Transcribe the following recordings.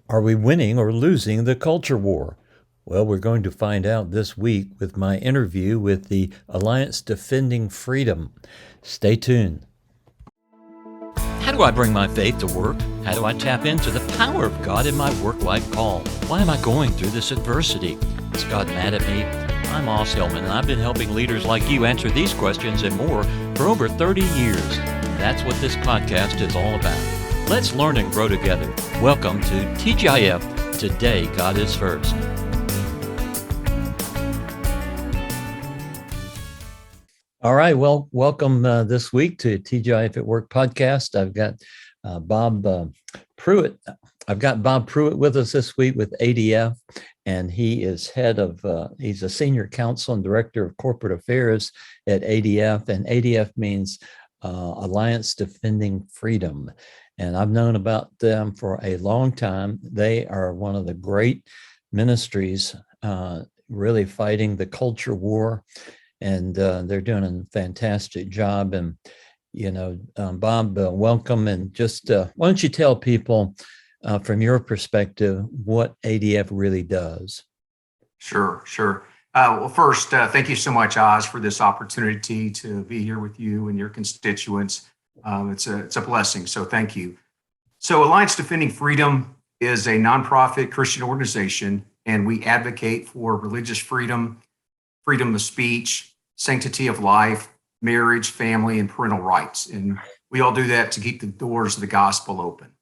Are we winning or losing the culture war? Well, we're going to find out this week with my interview with the Alliance Defending Freedom. Stay tuned. How do I bring my faith to work? How do I tap into the power of God in my work-life call? Why am I going through this adversity? Is God mad at me? I'm Oz Hillman, and I've been helping leaders like you answer these questions and more for over 30 years. That's what this podcast is all about. Let's learn and grow together. Welcome to TGIF, Today God is First. All right, well, welcome this week to TGIF at Work podcast. I've got Bob Pruitt. I've got Bob Pruitt with us this week with ADF, and he is he's a senior counsel and director of corporate affairs at ADF, and ADF means Alliance Defending Freedom. And I've known about them for a long time. They are one of the great ministries really fighting the culture war, and they're doing a fantastic job. And, Bob, welcome. And just why don't you tell people from your perspective what ADF really does? Sure. Well, first, thank you so much, Oz, for this opportunity to be here with you and your constituents. It's a blessing, so thank you. So Alliance Defending Freedom is a nonprofit Christian organization, and we advocate for religious freedom, freedom of speech, sanctity of life, marriage, family, and parental rights. And we all do that to keep the doors of the gospel open.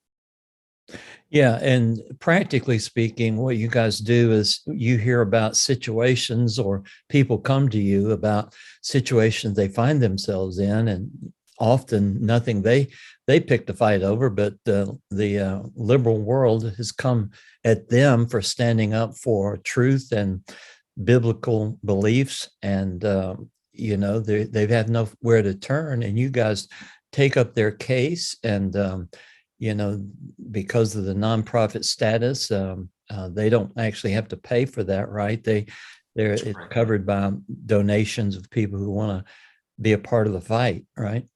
Yeah, and practically speaking, what you guys do is you hear about situations, or people come to you about situations they find themselves in, and often nothing they picked a fight over, but the liberal world has come at them for standing up for truth and biblical beliefs, and they've had nowhere to turn, and you guys take up their case. And because of the nonprofit status, they don't actually have to pay for that, right? It's covered by donations of people who want to be a part of the fight, right?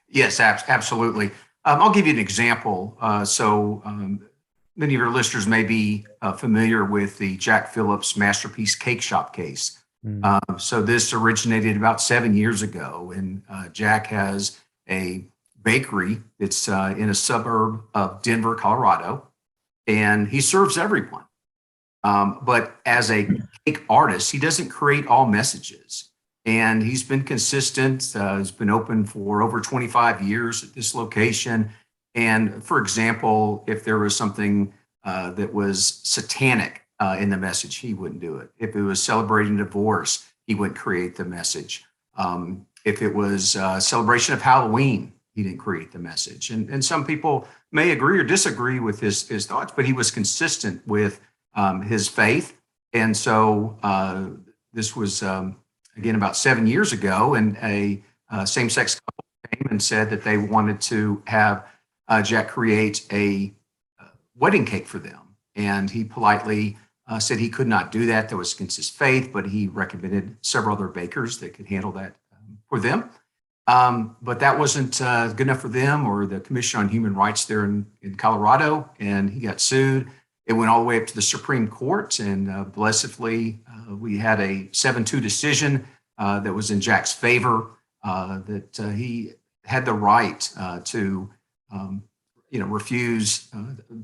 Yes, absolutely. I'll give you an example. Many of your listeners may be familiar with the Jack Phillips Masterpiece Cake Shop case. So this originated about 7 years ago, and Jack has a bakery that's in a suburb of Denver, Colorado, and he serves everyone. But as a cake artist, he doesn't create all messages. And he's been consistent. He's been open for over 25 years at this location. And for example, if there was something that was satanic in the message, he wouldn't do it. If it was celebrating divorce, he wouldn't create the message. If it was a celebration of Halloween, he didn't create the message. And some people may agree or disagree with his thoughts, but he was consistent with his faith. And so this was, again, about 7 years ago, and a same-sex couple came and said that they wanted to have Jack create a wedding cake for them. And he politely said he could not do that. That was against his faith, but he recommended several other bakers that could handle that for them. But that wasn't good enough for them or the Commission on Human Rights there in Colorado, and he got sued. It went all the way up to the Supreme Court, and blessedly, we had a 7-2 decision that was in Jack's favor, that he had the right to refuse,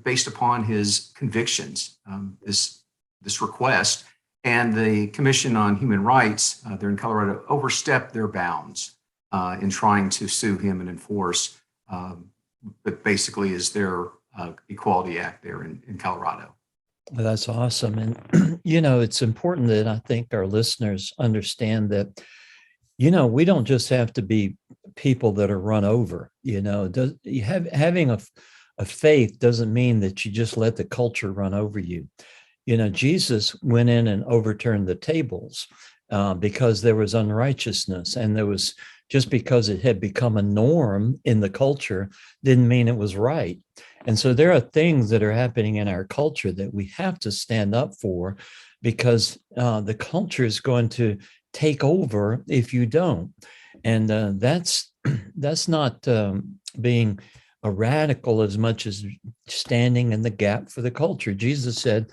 based upon his convictions, this request. And the Commission on Human Rights there in Colorado overstepped their bounds in trying to sue him and enforce, but basically is their Equality Act there in Colorado. That's awesome. And, it's important that I think our listeners understand that, we don't just have to be people that are run over. Having a faith doesn't mean that you just let the culture run over you. Jesus went in and overturned the tables because there was unrighteousness, and there was, just because it had become a norm in the culture didn't mean it was right. And so there are things that are happening in our culture that we have to stand up for, because the culture is going to take over if you don't. And that's not being a radical as much as standing in the gap for the culture. Jesus said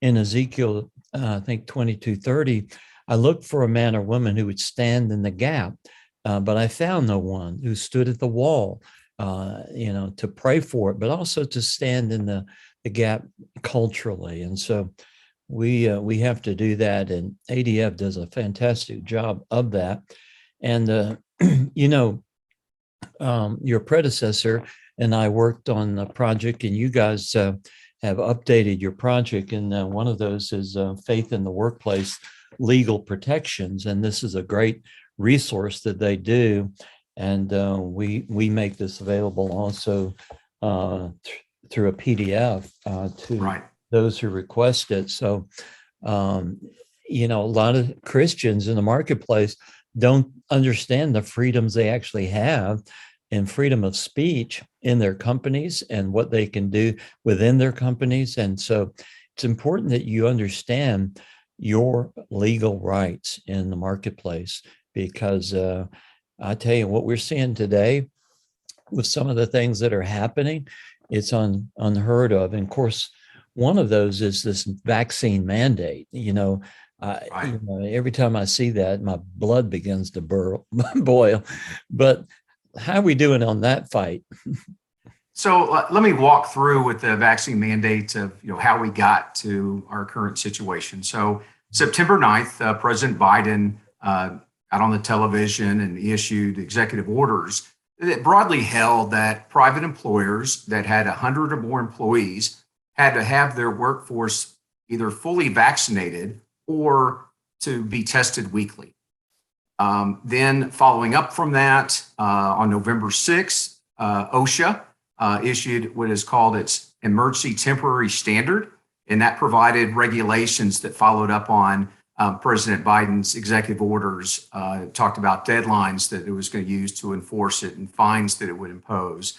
in Ezekiel, I think 22:30, I looked for a man or woman who would stand in the gap, but I found no one who stood at the wall, to pray for it, but also to stand in the gap culturally. And so we have to do that, and ADF does a fantastic job of that. And your predecessor and I worked on a project, and you guys have updated your project, and one of those is Faith in the Workplace Legal Protections, and this is a great resource that they do, and we make this available also through a PDF to those who request it. So a lot of Christians in the marketplace don't understand the freedoms they actually have and freedom of speech in their companies and what they can do within their companies. And so it's important that you understand your legal rights in the marketplace, because I tell you what we're seeing today with some of the things that are happening, it's unheard of. And of course, one of those is this vaccine mandate. Every time I see that, my blood begins to boil. But how are we doing on that fight? So let me walk through with the vaccine mandate of how we got to our current situation. So September 9th, President Biden got on the television and issued executive orders that broadly held that private employers that had 100 or more employees had to have their workforce either fully vaccinated or to be tested weekly. Then following up from that, on November 6th, OSHA issued what is called its Emergency Temporary Standard, and that provided regulations that followed up on President Biden's executive orders. Talked about deadlines that it was going to use to enforce it and fines that it would impose.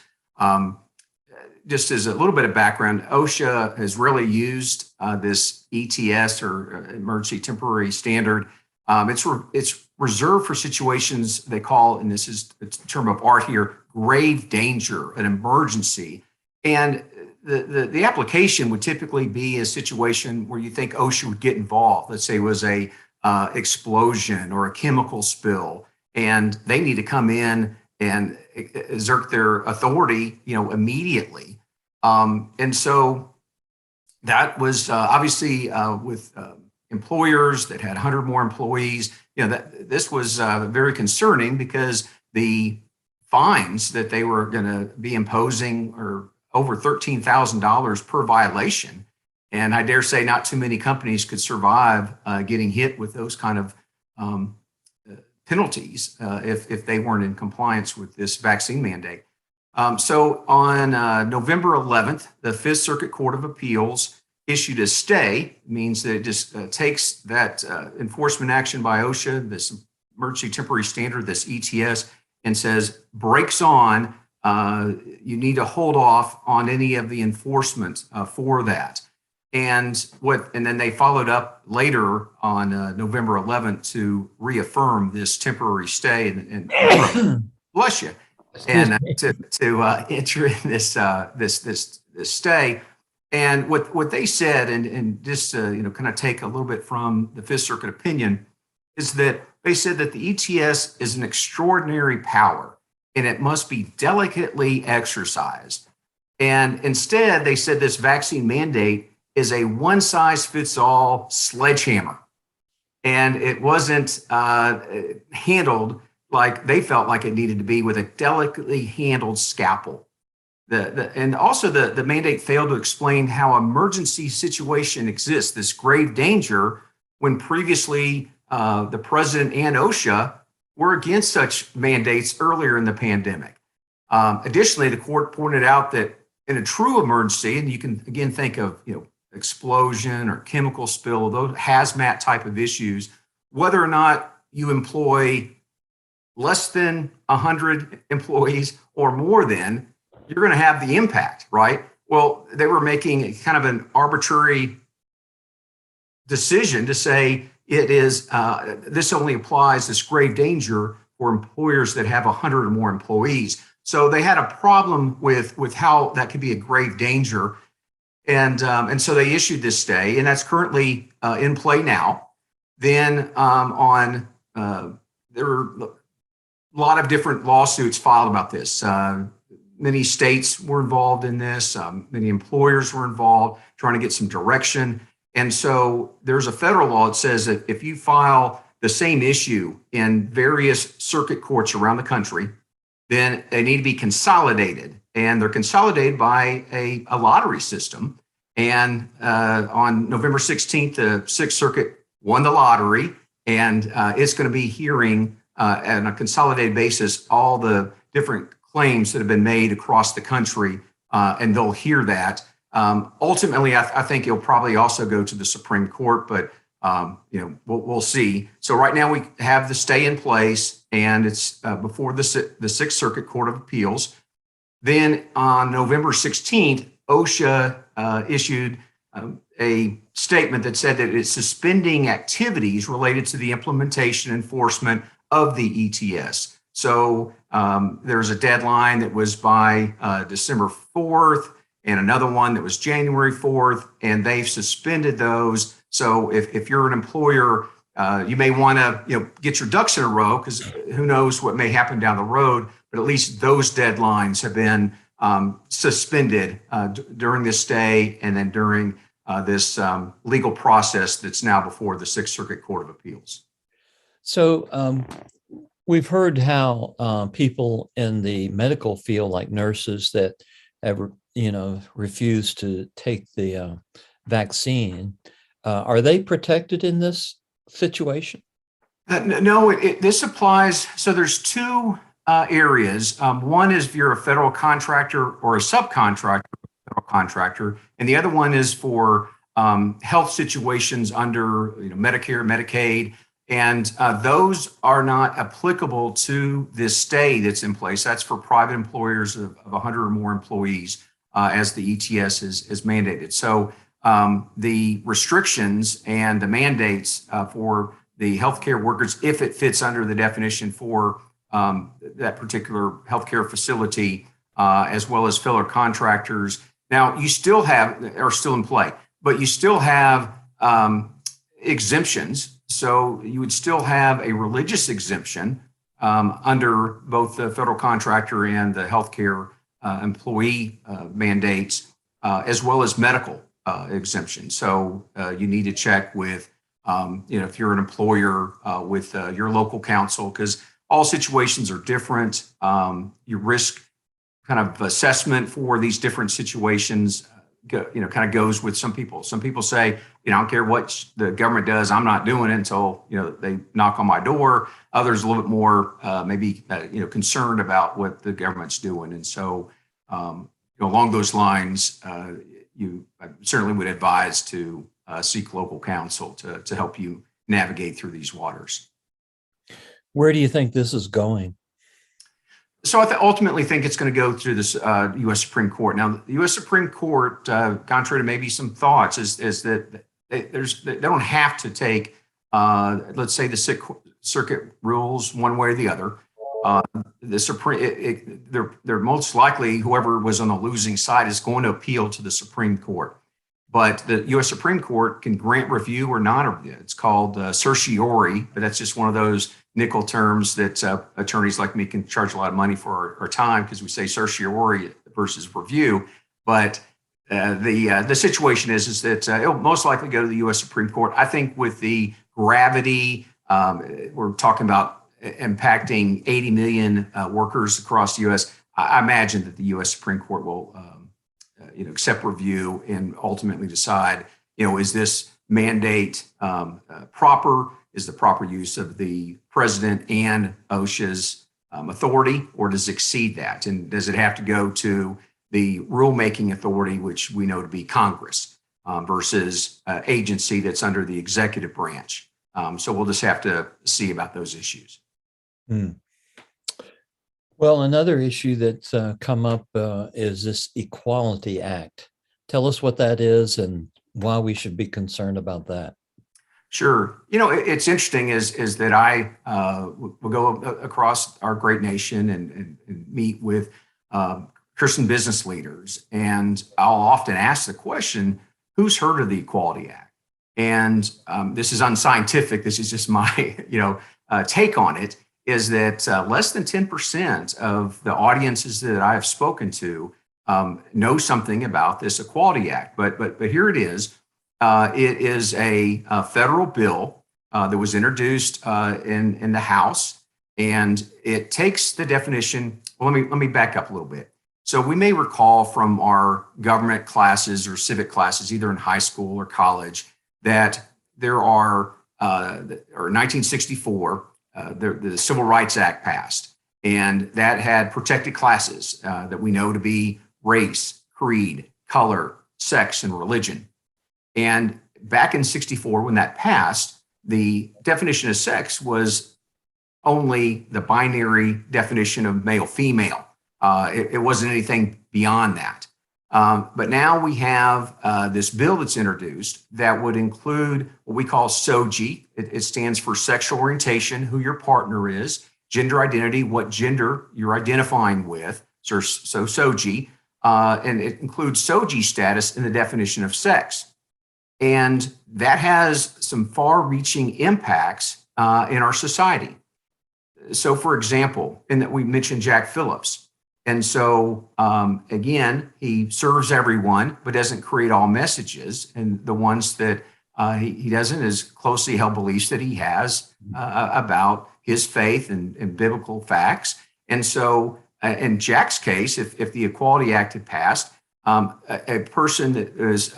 Just as a little bit of background, OSHA has really used this ETS, or Emergency Temporary Standard. It's reserved for situations they call, and this is a term of art here, grave danger, an emergency. And the application would typically be a situation where you think OSHA would get involved. Let's say it was a explosion or a chemical spill, and they need to come in and exert their authority, immediately. And so that was obviously with employers that had 100 more employees. This was very concerning, because the fines that they were going to be imposing are over $13,000 per violation. And I dare say not too many companies could survive getting hit with those kind of penalties if they weren't in compliance with this vaccine mandate. So on November 11th, the Fifth Circuit Court of Appeals issued a stay. Means that it just takes that enforcement action by OSHA, this Emergency Temporary Standard, this ETS, and says brakes on. You need to hold off on any of the enforcement for that. And then they followed up later on November 11th to reaffirm this temporary stay and bless you, and to enter in this stay. And what they said, and just kind of take a little bit from the Fifth Circuit opinion, is that they said that the ETS is an extraordinary power and it must be delicately exercised. And instead, they said this vaccine mandate is a one-size-fits-all sledgehammer. And it wasn't handled like they felt like it needed to be, with a delicately handled scalpel. And also the mandate failed to explain how emergency situation exists, this grave danger, when previously the president and OSHA were against such mandates earlier in the pandemic. Additionally, the court pointed out that in a true emergency, and you can again think of explosion or chemical spill, those hazmat type of issues, whether or not you employ less than 100 employees or more than, you're going to have the impact, right? Well, they were making kind of an arbitrary decision to say it is this only applies, this grave danger, for employers that have 100 or more employees. So they had a problem with how that could be a grave danger. And so they issued this stay, and that's currently in play now. Then there were a lot of different lawsuits filed about this. Many states were involved in this. Many employers were involved trying to get some direction. And so there's a federal law that says that if you file the same issue in various circuit courts around the country, then they need to be consolidated. And they're consolidated by a lottery system. And on November 16th, the Sixth Circuit won the lottery, and it's going to be hearing on a consolidated basis all the different claims that have been made across the country, and they'll hear that. Ultimately, I think it'll probably also go to the Supreme Court, but we'll see. So right now we have the stay in place, and it's before the Sixth Circuit Court of Appeals. Then on November 16th, OSHA issued a statement that said that it's suspending activities related to the implementation and enforcement of the ETS. So there's a deadline that was by December 4th, and another one that was January 4th, and they've suspended those. So if you're an employer, you may want to get your ducks in a row, because who knows what may happen down the road. But at least those deadlines have been suspended during this stay, and then during this legal process that's now before the Sixth Circuit Court of Appeals. So we've heard how people in the medical field, like nurses that have, refused to take the vaccine, are they protected in this situation? No, this applies. So there's two areas. One is if you're a federal contractor or a subcontractor, federal contractor, and the other one is for health situations under Medicare, Medicaid, and those are not applicable to this stay that's in place. That's for private employers of 100 or more employees, as the ETS is mandated. So the restrictions and the mandates for the healthcare workers, if it fits under the definition for that particular healthcare facility, as well as filler contractors. Now, are still in play, but you still have exemptions. So you would still have a religious exemption under both the federal contractor and the healthcare employee mandates, as well as medical exemption. So you need to check with, if you're an employer, with your local council, because all situations are different. Your risk kind of assessment for these different situations, kind of goes with some people. Some people say, I don't care what the government does, I'm not doing it until, they knock on my door. Others a little bit more, maybe, concerned about what the government's doing. And so, along those lines, I certainly would advise to seek local counsel to help you navigate through these waters. Where do you think this is going? So I ultimately think it's going to go through this U.S. Supreme Court. Now, the U.S. Supreme Court, contrary to maybe some thoughts, is that they don't have to take, let's say, the Sixth Circuit rules one way or the other. The Supreme, they're most likely, whoever was on the losing side is going to appeal to the Supreme Court. But the U.S. Supreme Court can grant review or not review. It's called certiorari, but that's just one of those nickel terms that attorneys like me can charge a lot of money for our time, because we say certiorari versus review. But the situation is that it'll most likely go to the U.S. Supreme Court. I think with the gravity, we're talking about impacting 80 million workers across the U.S. I imagine that the U.S. Supreme Court will accept review and ultimately decide, is this mandate proper? Is the proper use of the president and OSHA's authority, or does it exceed that? And does it have to go to the rulemaking authority, which we know to be Congress, versus agency that's under the executive branch? So we'll just have to see about those issues. Well, another issue that's come up is this Equality Act. Tell us what that is and why we should be concerned about that. Sure. It's interesting is that I will go across our great nation and meet with Christian business leaders, and I'll often ask the question, "Who's heard of the Equality Act?" And this is unscientific. This is just my take on it. Is that less than 10% of the audiences that I have spoken to know something about this Equality Act? But here it is. It is a federal bill that was introduced in the House, and it takes the definition. Well, let me back up a little bit. So we may recall from our government classes or civic classes, either in high school or college, that there are, or 1964, the Civil Rights Act passed, and that had protected classes that we know to be race, creed, color, sex, and religion. And back in 64, when that passed, the definition of sex was only the binary definition of male, female. It wasn't anything beyond that. But now we have this bill that's introduced that would include what we call SOGI. It stands for sexual orientation, who your partner is, gender identity, what gender you're identifying with. So SOGI. And it includes SOGI status in the definition of sex. And that has some far-reaching impacts in our society. So, for example, in that we mentioned Jack Phillips. And so, again, he serves everyone, but doesn't create all messages. And the ones that he doesn't is closely held beliefs that he has about his faith and biblical facts. And so, in Jack's case, if the Equality Act had passed, a person that is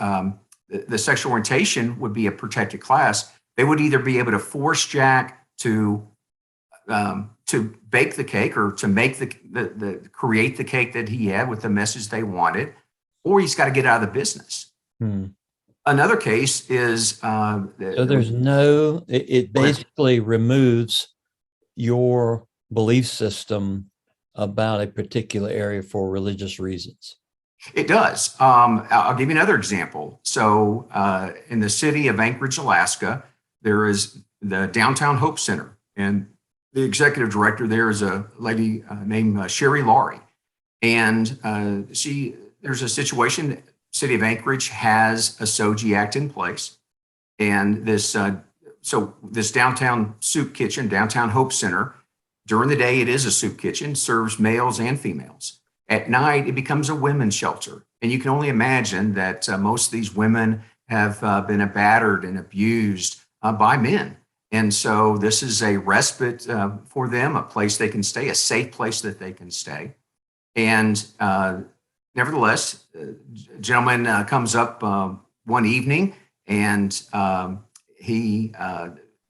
the sexual orientation would be a protected class. They would either be able to force Jack to bake the cake or to make create the cake that he had with the message they wanted, or he's got to get out of the business. Another case is so there's it basically removes your belief system about a particular area for religious reasons. It does. I'll give you another example. So in the city of Anchorage, Alaska, there is the Downtown Hope Center, and the executive director there is a lady named Sherry Laurie. And there's a situation, city of Anchorage has a SOGI Act in place. And this downtown soup kitchen, Downtown Hope Center, during the day, it is a soup kitchen, serves males and females. At night, it becomes a women's shelter. And you can only imagine that most of these women have been battered and abused by men. And so this is a respite for them, a place they can stay, a safe place that they can stay. And nevertheless, a gentleman comes up one evening, and he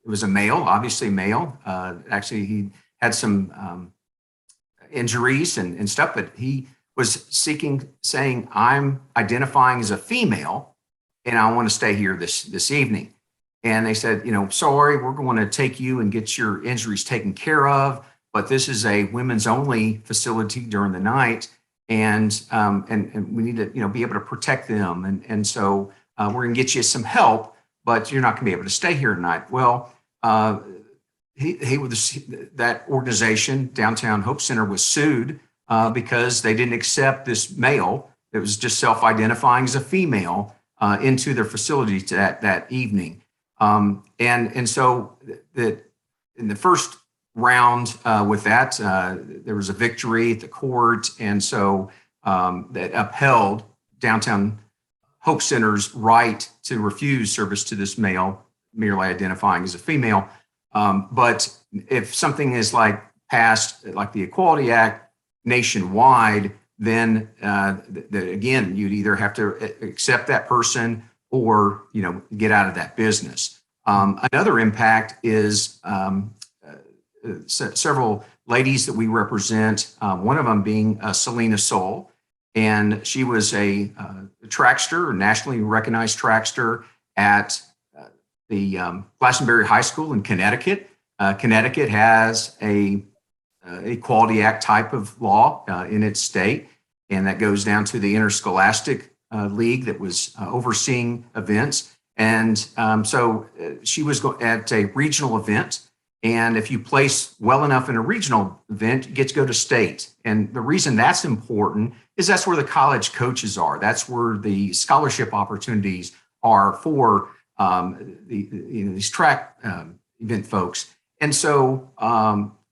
was a male, obviously male. Actually, he had some injuries and stuff, but he was saying, "I'm identifying as a female, and I want to stay here this evening." And they said, "Sorry, we're going to take you and get your injuries taken care of, but this is a women's only facility during the night, and we need to be able to protect them, and so we're going to get you some help, but you're not going to be able to stay here tonight." Well, that organization, Downtown Hope Center, was sued because they didn't accept this male that was just self-identifying as a female into their facility that evening. And so that in the first round with that, there was a victory at the court, and so that upheld Downtown Hope Center's right to refuse service to this male merely identifying as a female. But if something is passed like the Equality Act nationwide, then again, you'd either have to accept that person or get out of that business. Another impact is several ladies that we represent. One of them being Selena Soul, and she was a trackster, a nationally recognized trackster at the Glastonbury High School in Connecticut. Connecticut has a Equality Act type of law in its state, and that goes down to the Interscholastic League that was overseeing events. And so she was at a regional event. And if you place well enough in a regional event, you get to go to state. And the reason that's important is that's where the college coaches are. That's where the scholarship opportunities are for these track event folks. And so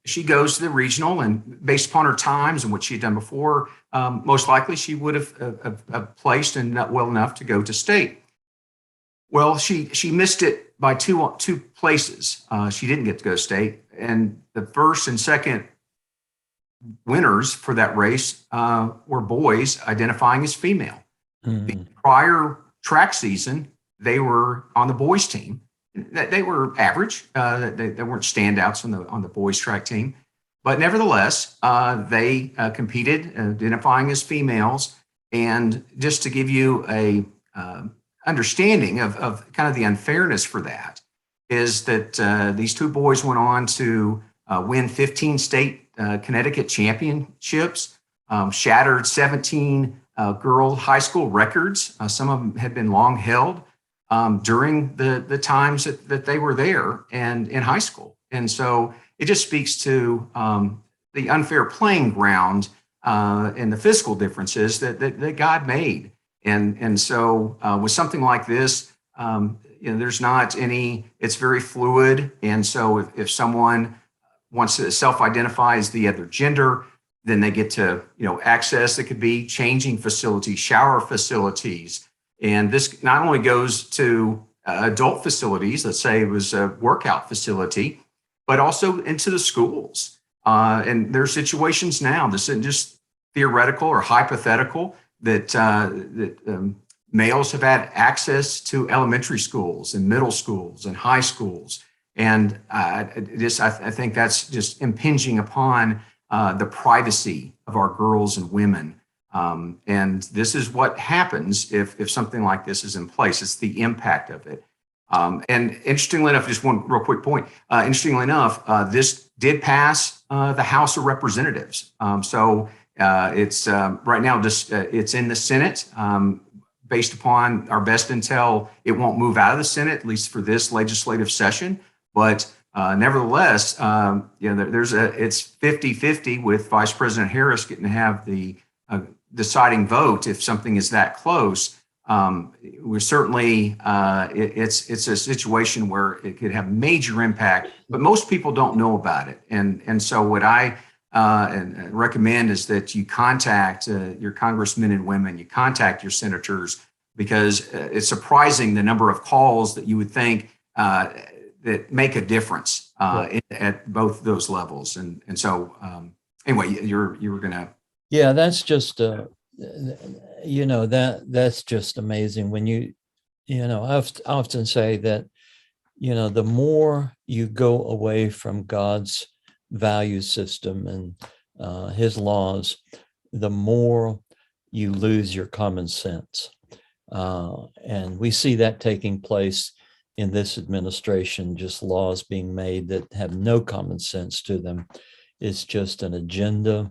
she goes to the regional, and based upon her times and what she had done before, most likely she would have placed and not well enough to go to state. Well, she missed it by two places. She didn't get to go to state, and the first and second winners for that race were boys identifying as female. The prior track season, they were on the boys team. They were average. They weren't standouts on the boys track team, but nevertheless, they competed identifying as females. And just to give you a understanding of kind of the unfairness for that is that these two boys went on to win 15 state Connecticut championships, shattered 17 girl high school records. Some of them had been long held during the times that they were there and in high school. And so it just speaks to the unfair playing ground and the physical differences that God made. And so with something like this, there's not any, it's very fluid. And so if someone wants to self-identify as the other gender, then they get to, access. It could be changing facilities, shower facilities. And this not only goes to adult facilities, let's say it was a workout facility, but also into the schools. And there are situations now, this isn't just theoretical or hypothetical, that males have had access to elementary schools and middle schools and high schools. And I think that's just impinging upon the privacy of our girls and women. And this is what happens if something like this is in place. It's the impact of it. And interestingly enough, just one real quick point. Interestingly enough, this did pass the House of Representatives. So it's right now just it's in the Senate. Based upon our best intel, it won't move out of the Senate, at least for this legislative session. But nevertheless, it's 50-50 with Vice President Harris getting to have the deciding vote if something is that close. We're certainly it's a situation where it could have major impact, but most people don't know about it. And so what I recommend is that you contact your congressmen and women, you contact your senators, because it's surprising the number of calls that you would think that make a difference at both those levels. And so anyway, you were going to. Yeah, that's just that's just amazing. When I often say that the more you go away from God's value system and his laws, the more you lose your common sense. And we see that taking place in this administration, just laws being made that have no common sense to them. It's just an agenda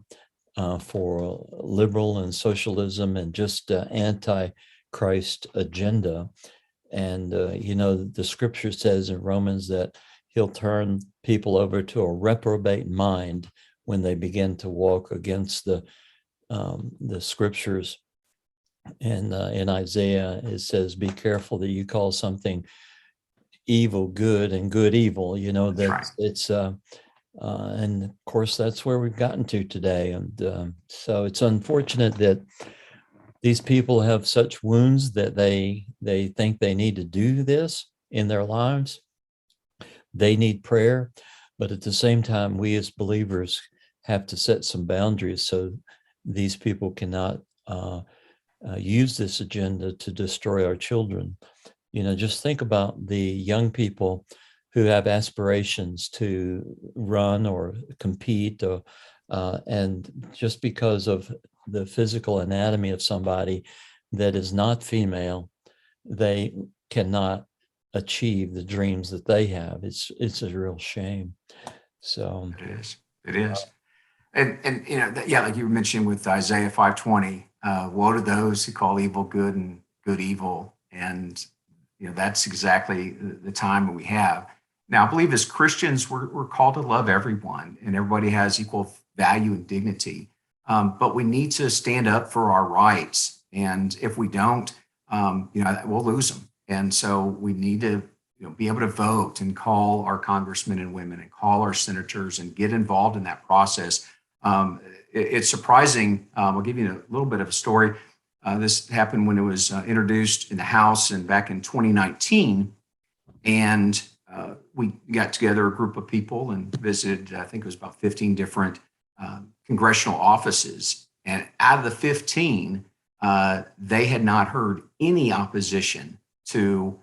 for liberal and socialism and just anti-Christ agenda. And, the scripture says in Romans that he'll turn people over to a reprobate mind when they begin to walk against the scriptures. And in Isaiah, it says, be careful that you call something evil good and good evil, that right. It's and of course, that's where we've gotten to today. And so it's unfortunate that these people have such wounds that they think they need to do this in their lives. They need prayer. But at the same time, we as believers have to set some boundaries so these people cannot use this agenda to destroy our children. Just think about the young people who have aspirations to run or compete, and just because of the physical anatomy of somebody that is not female, they cannot achieve the dreams that they have. It's a real shame. So it is. And like you were mentioning with Isaiah 5:20, woe to those who call evil good and good evil. And that's exactly the time that we have. Now, I believe as Christians, we're called to love everyone, and everybody has equal value and dignity. But we need to stand up for our rights. And if we don't, we'll lose them. And so we need to be able to vote and call our congressmen and women and call our senators and get involved in that process. It's surprising. I'll give you a little bit of a story. This happened when it was introduced in the House and back in 2019. And we got together a group of people and visited, I think it was about 15 different congressional offices. And out of the 15, they had not heard any opposition to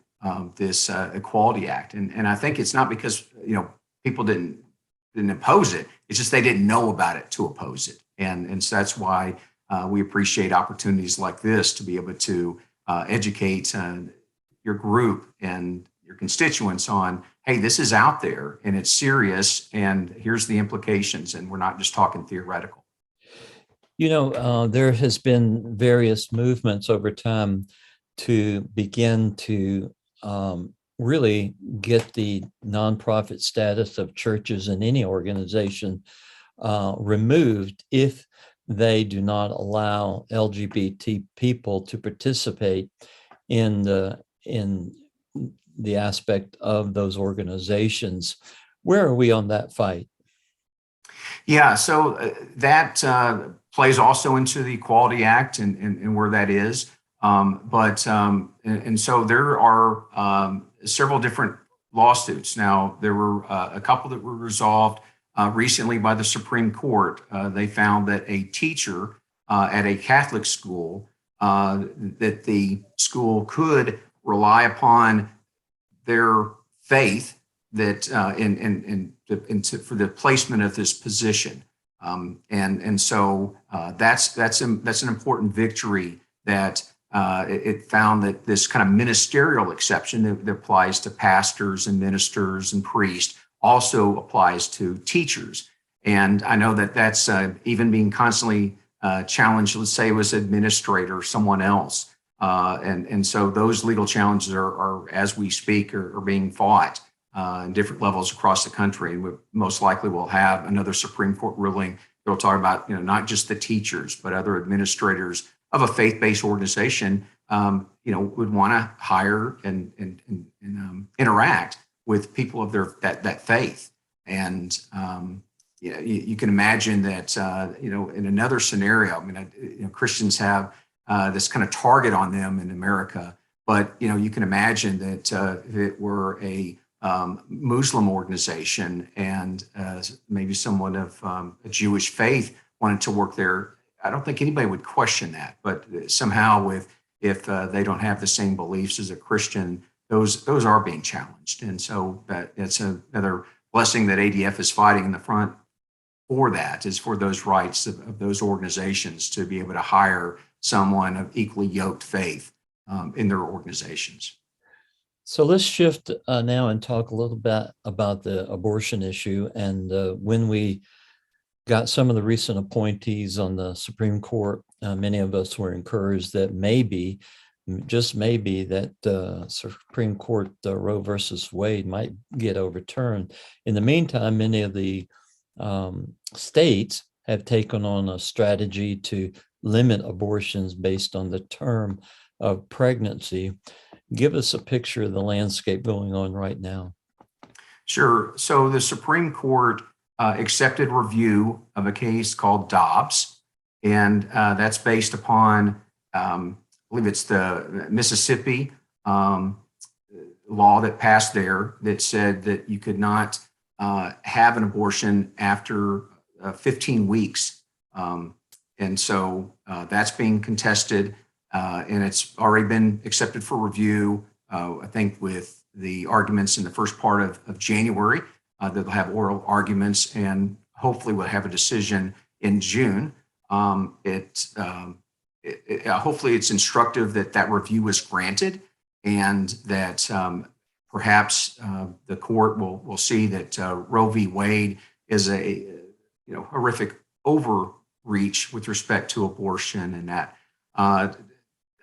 this Equality Act. And I think it's not because, people didn't oppose it. It's just they didn't know about it to oppose it. And so that's why we appreciate opportunities like this to be able to educate your group and your constituents on, hey, this is out there and it's serious and here's the implications. And we're not just talking theoretical. There has been various movements over time to begin to really get the nonprofit status of churches and any organization removed if they do not allow LGBT people to participate in the aspect of those organizations. Where are we on that fight? Yeah, so that plays also into the Equality Act and where that is. And so there are several different lawsuits. Now, there were a couple that were resolved recently by the Supreme Court. They found that a teacher at a Catholic school, that the school could rely upon their faith that for the placement of this position, and so that's an important victory that it found that this kind of ministerial exception that applies to pastors and ministers and priests also applies to teachers. And I know that that's even being constantly challenged. Let's say it was administrator or someone else. And so those legal challenges are as we speak, are being fought in different levels across the country. And we most likely will have another Supreme Court ruling that will talk about, not just the teachers, but other administrators of a faith-based organization, would want to hire and interact with people of that faith. And you can imagine that in another scenario, Christians have this kind of target on them in America, but you can imagine that if it were a Muslim organization and maybe someone of a Jewish faith wanted to work there, I don't think anybody would question that. But somehow, if they don't have the same beliefs as a Christian, those are being challenged. And so that's another blessing that ADF is fighting in the front for, that is for those rights of those organizations to be able to hire someone of equally yoked faith in their organizations. So let's shift now and talk a little bit about the abortion issue. And when we got some of the recent appointees on the Supreme Court, many of us were encouraged that maybe, just maybe, that Supreme Court Roe versus Wade might get overturned. In the meantime, many of the states have taken on a strategy to limit abortions based on the term of pregnancy. Give us a picture of the landscape going on right now. Sure. So the Supreme Court accepted review of a case called Dobbs, and that's based upon, I believe it's the Mississippi law that passed there that said that you could not have an abortion after 15 weeks. And so that's being contested, and it's already been accepted for review, I think, with the arguments in the first part of January. They'll have oral arguments, and hopefully we'll have a decision in June. Hopefully it's instructive that review was granted, and that perhaps the court will see that Roe v. Wade is a horrific overreach with respect to abortion, and that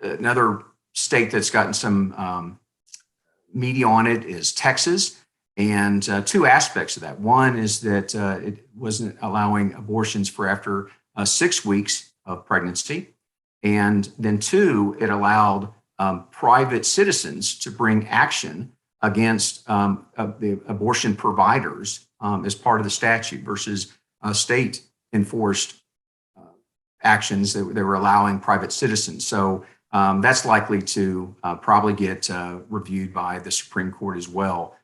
another state that's gotten some media on it is Texas, and two aspects of that. One is that it wasn't allowing abortions for after 6 weeks of pregnancy. And then two, it allowed private citizens to bring action against the abortion providers as part of the statute versus state enforced actions that they were allowing private citizens. So that's likely to probably get reviewed by the Supreme Court as well.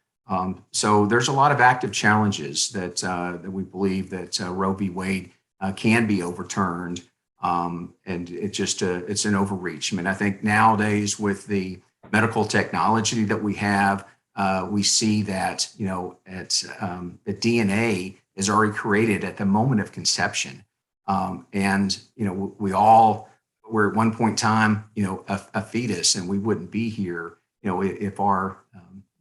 So there's a lot of active challenges that we believe that Roe v. Wade can be overturned, and it's an overreach. I mean, I think nowadays with the medical technology that we have, we see that the DNA is already created at the moment of conception, and we're at one point in time, a fetus, and we wouldn't be here, if our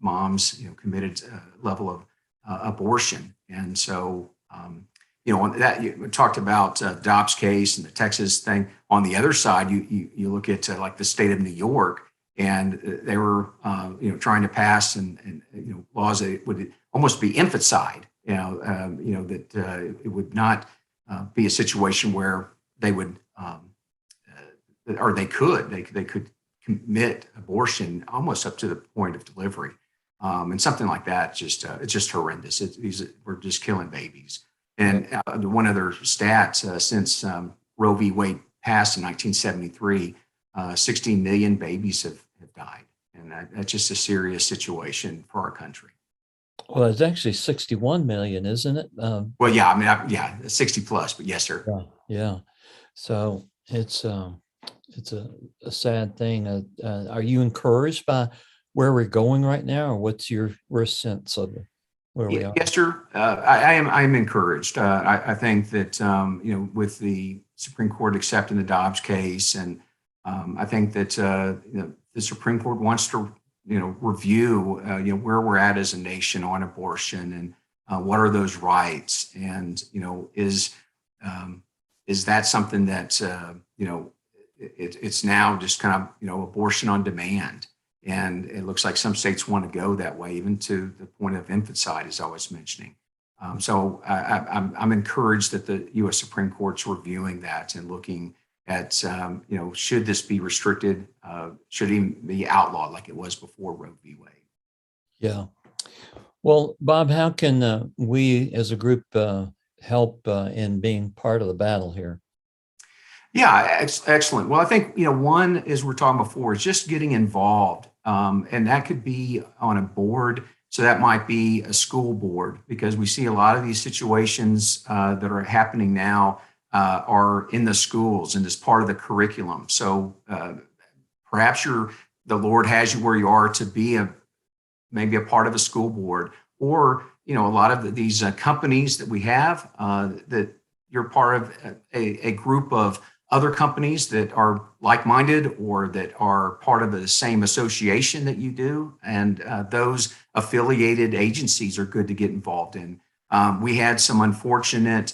moms, committed a level of abortion. And so, on that, you talked about Dobbs case and the Texas thing. On the other side, you look at like the state of New York, and they were, trying to pass and laws that would almost be infanticide. That it would not be a situation where they would, or they could commit abortion almost up to the point of delivery. And something like that, it's just horrendous. We're just killing babies. And one other stat, since Roe v. Wade passed in 1973, 16 million babies have died. And that's just a serious situation for our country. Well, it's actually 61 million, isn't it? Well, yeah, I mean, 60 plus, but yes, sir. Yeah. So it's a sad thing. Are you encouraged by where we're going right now, or what's your sense of where we are? Yes, sir. I am encouraged. I think that with the Supreme Court accepting the Dobbs case, and I think that the Supreme Court wants to review where we're at as a nation on abortion, and what are those rights, and is that something that it's now just kind of abortion on demand. And it looks like some states want to go that way, even to the point of infanticide, as I was mentioning. So I'm encouraged that the U.S. Supreme Court's reviewing that and looking at, should this be restricted? Should it even be outlawed like it was before Roe v. Wade? Yeah. Well, Bob, how can we as a group help in being part of the battle here? Yeah, excellent. Well, I think, one, as we're talking before, is just getting involved. And that could be on a board. So that might be a school board, because we see a lot of these situations that are happening now are in the schools and as part of the curriculum. So perhaps the Lord has you where you are to be maybe a part of a school board, or, a lot of these companies that we have that you're part of a group of other companies that are like-minded or that are part of the same association that you do. And those affiliated agencies are good to get involved in. We had some unfortunate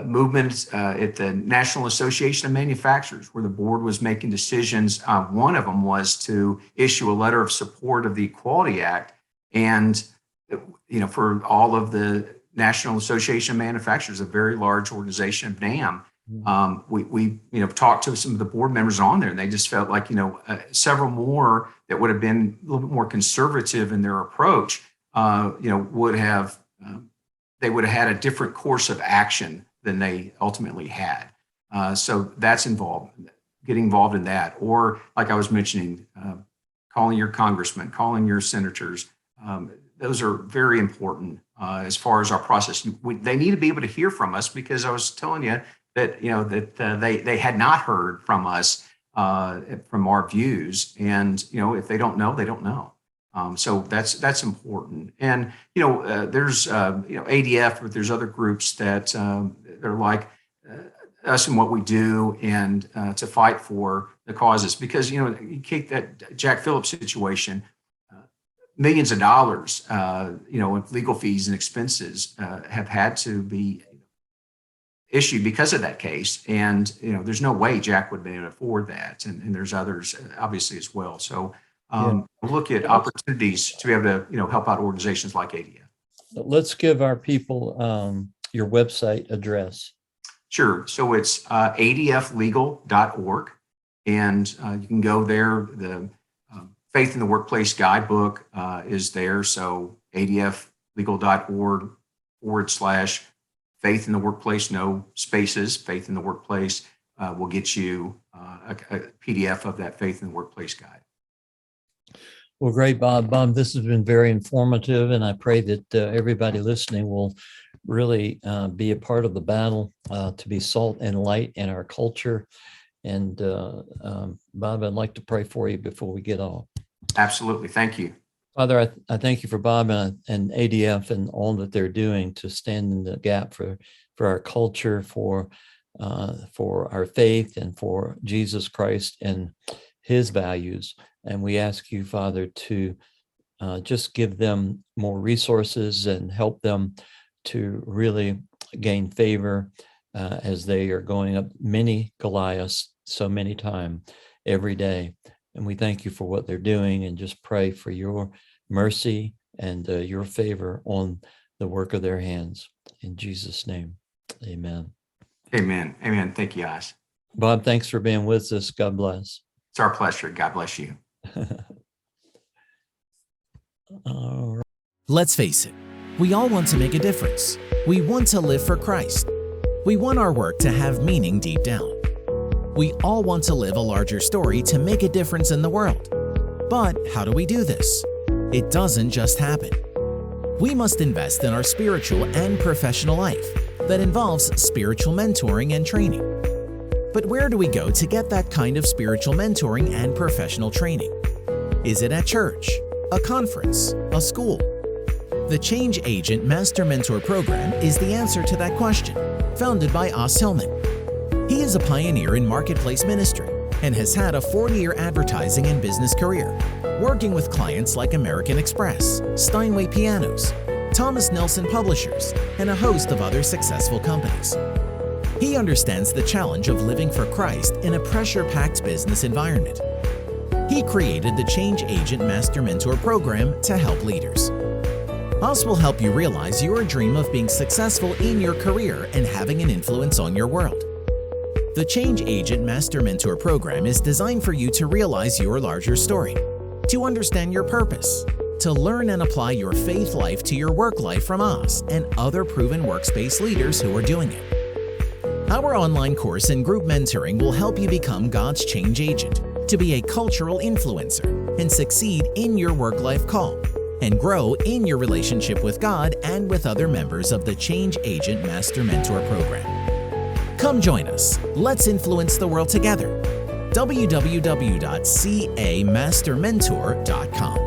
movements at the National Association of Manufacturers, where the board was making decisions. One of them was to issue a letter of support of the Equality Act. And, for all of the National Association of Manufacturers, a very large organization of NAM, we talked to some of the board members on there, and they just felt like several more that would have been a little bit more conservative in their approach would have had a different course of action than they ultimately had. So that's getting involved in that, or like I was mentioning, calling your congressman, calling your senators. Those are very important as far as our process. They need to be able to hear from us, because I was telling you that they had not heard from us from our views, and if they don't know, they don't know. So that's important. And there's ADF, but there's other groups that are like us and what we do, and to fight for the causes, because you take that Jack Phillips situation. Millions of dollars, with legal fees and expenses have had to be issued because of that case. And, there's no way Jack would be able to afford that. And there's others, obviously, as well. So look at opportunities to be able to, help out organizations like ADF. Let's give our people your website address. Sure. So it's adflegal.org, and you can go there. The Faith in the Workplace guidebook is there. So adflegal.org/faith in the workplace, no spaces, faith in the workplace will get you a PDF of that Faith in the Workplace guide. Well, great, Bob. Bob, this has been very informative, and I pray that everybody listening will really be a part of the battle to be salt and light in our culture. And Bob, I'd like to pray for you before we get off. Absolutely. Thank you. Father, I thank you for Bob and ADF and all that they're doing to stand in the gap for our culture, for our faith, and for Jesus Christ and his values. And we ask you, Father, to just give them more resources and help them to really gain favor as they are going up many Goliaths so many times every day. And we thank you for what they're doing, and just pray for your mercy and your favor on the work of their hands. In Jesus' name, amen. Amen. Amen. Thank you, guys. Bob, thanks for being with us. God bless. It's our pleasure. God bless you. All right. Let's face it, we all want to make a difference. We want to live for Christ. We want our work to have meaning deep down. We all want to live a larger story to make a difference in the world. But how do we do this? It doesn't just happen. We must invest in our spiritual and professional life that involves spiritual mentoring and training. But where do we go to get that kind of spiritual mentoring and professional training? Is it at church, a conference, a school? The Change Agent Master Mentor Program is the answer to that question, founded by Os Hillman. He is a pioneer in marketplace ministry and has had a 40-year advertising and business career, working with clients like American Express, Steinway Pianos, Thomas Nelson Publishers, and a host of other successful companies. He understands the challenge of living for Christ in a pressure-packed business environment. He created the Change Agent Master Mentor Program to help leaders. Os will help you realize your dream of being successful in your career and having an influence on your world. The Change Agent Master Mentor Program is designed for you to realize your larger story, to understand your purpose, to learn and apply your faith life to your work life from Os and other proven workspace leaders who are doing it. Our online course and group mentoring will help you become God's change agent, to be a cultural influencer and succeed in your work-life call, and grow in your relationship with God and with other members of the Change Agent Master Mentor Program. Come join us. Let's influence the world together. www.camastermentor.com